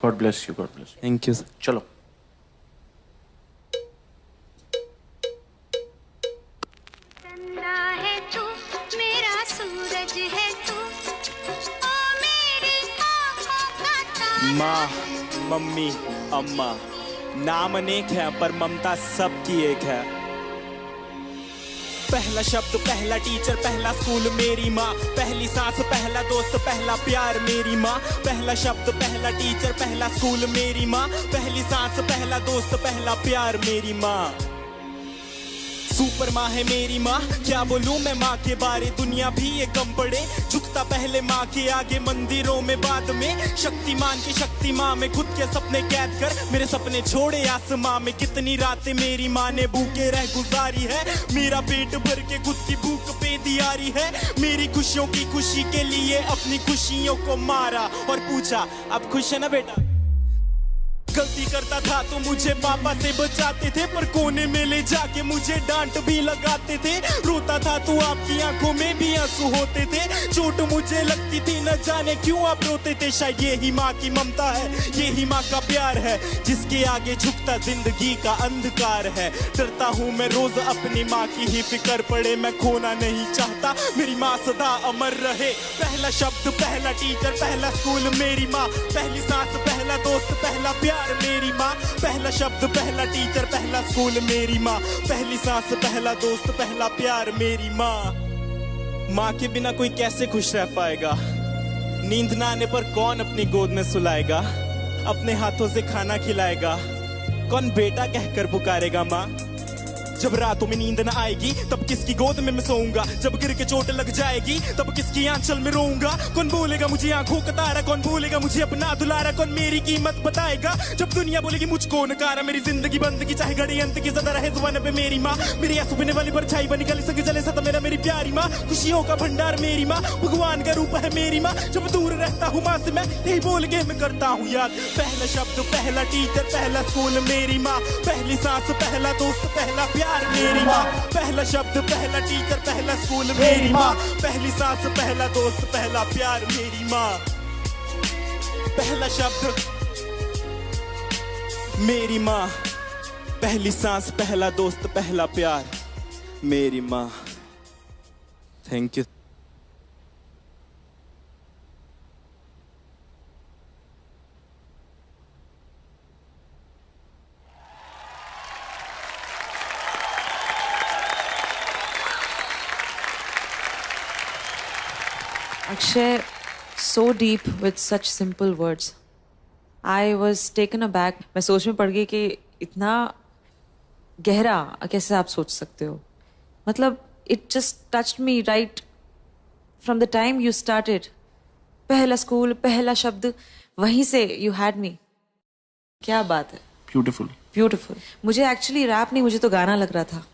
God bless you, God bless. Thank you sir. चलो है तू मेरा सूरज है तू, ओ मेरी आँखों का तारा। माँ, मम्मी, अम्मा, नाम अनेक है पर ममता सबकी एक है। पहला शब्द, पहला टीचर, पहला स्कूल मेरी माँ, पहली सांस, पहला दोस्त, पहला प्यार मेरी माँ। पहला शब्द, पहला टीचर, पहला स्कूल मेरी माँ, पहली सांस, पहला दोस्त, पहला प्यार मेरी माँ। सुपर माँ है मेरी माँ, क्या बोलूं मैं माँ के बारे, दुनिया भी ये कम पड़े, झुकता पहले माँ के आगे, मंदिरों में बाद में। शक्तिमान की शक्ति माँ में खुद के सपने कैद कर मेरे सपने छोड़े आसमां में। कितनी रातें मेरी माँ ने भूखे रह गुजारी है, मेरा पेट भर के खुद की भूख पे दियारी है। मेरी खुशियों की खुशी के लिए अपनी खुशियों को मारा और पूछा अब खुश है ना बेटा। गलती करता था तो मुझे पापा से बचाते थे, पर कोने में ले जाके मुझे डांट भी लगाते थे। रोता था तो आपकी आंखों में भी आंसू होते थे, चोट मुझे लगती थी न जाने क्यों आप रोते थे। शायद यही माँ की ममता है, यही माँ का प्यार है, जिसके आगे झुकता जिंदगी का अंधकार है। डरता हूँ मैं रोज अपनी माँ की ही फिक्र पड़े, मैं खोना नहीं चाहता मेरी माँ सदा अमर रहे। पहला शब्द, पहला टीचर, पहला स्कूल मेरी माँ, पहली सांस, पहला दोस्त, पहला प्यार मेरी माँ। पहला शब्द, पहला टीचर, पहला स्कूल मेरी माँ, पहली सांस, पहला दोस्त, पहला प्यार मेरी माँ। माँ के बिना कोई कैसे खुश रह पाएगा, नींद ना आने पर कौन अपनी गोद में सुलाएगा, अपने हाथों से खाना खिलाएगा, कौन बेटा कहकर पुकारेगा माँ। जब रातों में नींद न आएगी तब किसकी गोद में मैं सोऊंगा, जब गिर के चोट लग जाएगी तब किसकी आंचल में रोऊंगा। कौन बोलेगा मुझे आंखों का तारा, कौन बोलेगा मुझे अपना दुलारा, कौन मेरी कीमत बताएगा जब दुनिया बोलेगी मुझको नकारा। मेरी जिंदगी बंदगी चाहे घड़ी अंत की ज़दा रहे जुबान पे मेरी माँ, मेरी आंसू पीने वाली परछाई बनी गली संग जले सदा मेरा मेरी प्यारी माँ। खुशियों का भंडार मेरी माँ, भगवान का रूप है मेरी माँ। जब दूर रहता हूँ माँ से मैं यही बोल के मैं करता हूँ याद। पहला शब्द, पहला टीचर, पहला स्कूल मेरी माँ, पहली सांस, पहला दोस्त, पहला प्यार मेरी माँ। पहला शब्द, पहला टीचर, पहला स्कूल मेरी माँ, पहली सांस, पहला दोस्त, पहला प्यार मेरी माँ। पहला शब्द मेरी माँ, पहली सांस, पहला दोस्त, पहला प्यार मेरी माँ। Thank you. Akshay, so deep with such simple words. I was taken aback. मैं सोच में पड़ गई कि इतना गहरा कैसे आप सोच सकते हो। मतलब it just touched me right from the time you started. पहला स्कूल, पहला शब्द, वहीं से you had me. क्या बात है। ब्यूटीफुल। Beautiful. मुझे एक्चुअली रैप नहीं, मुझे तो गाना लग रहा था।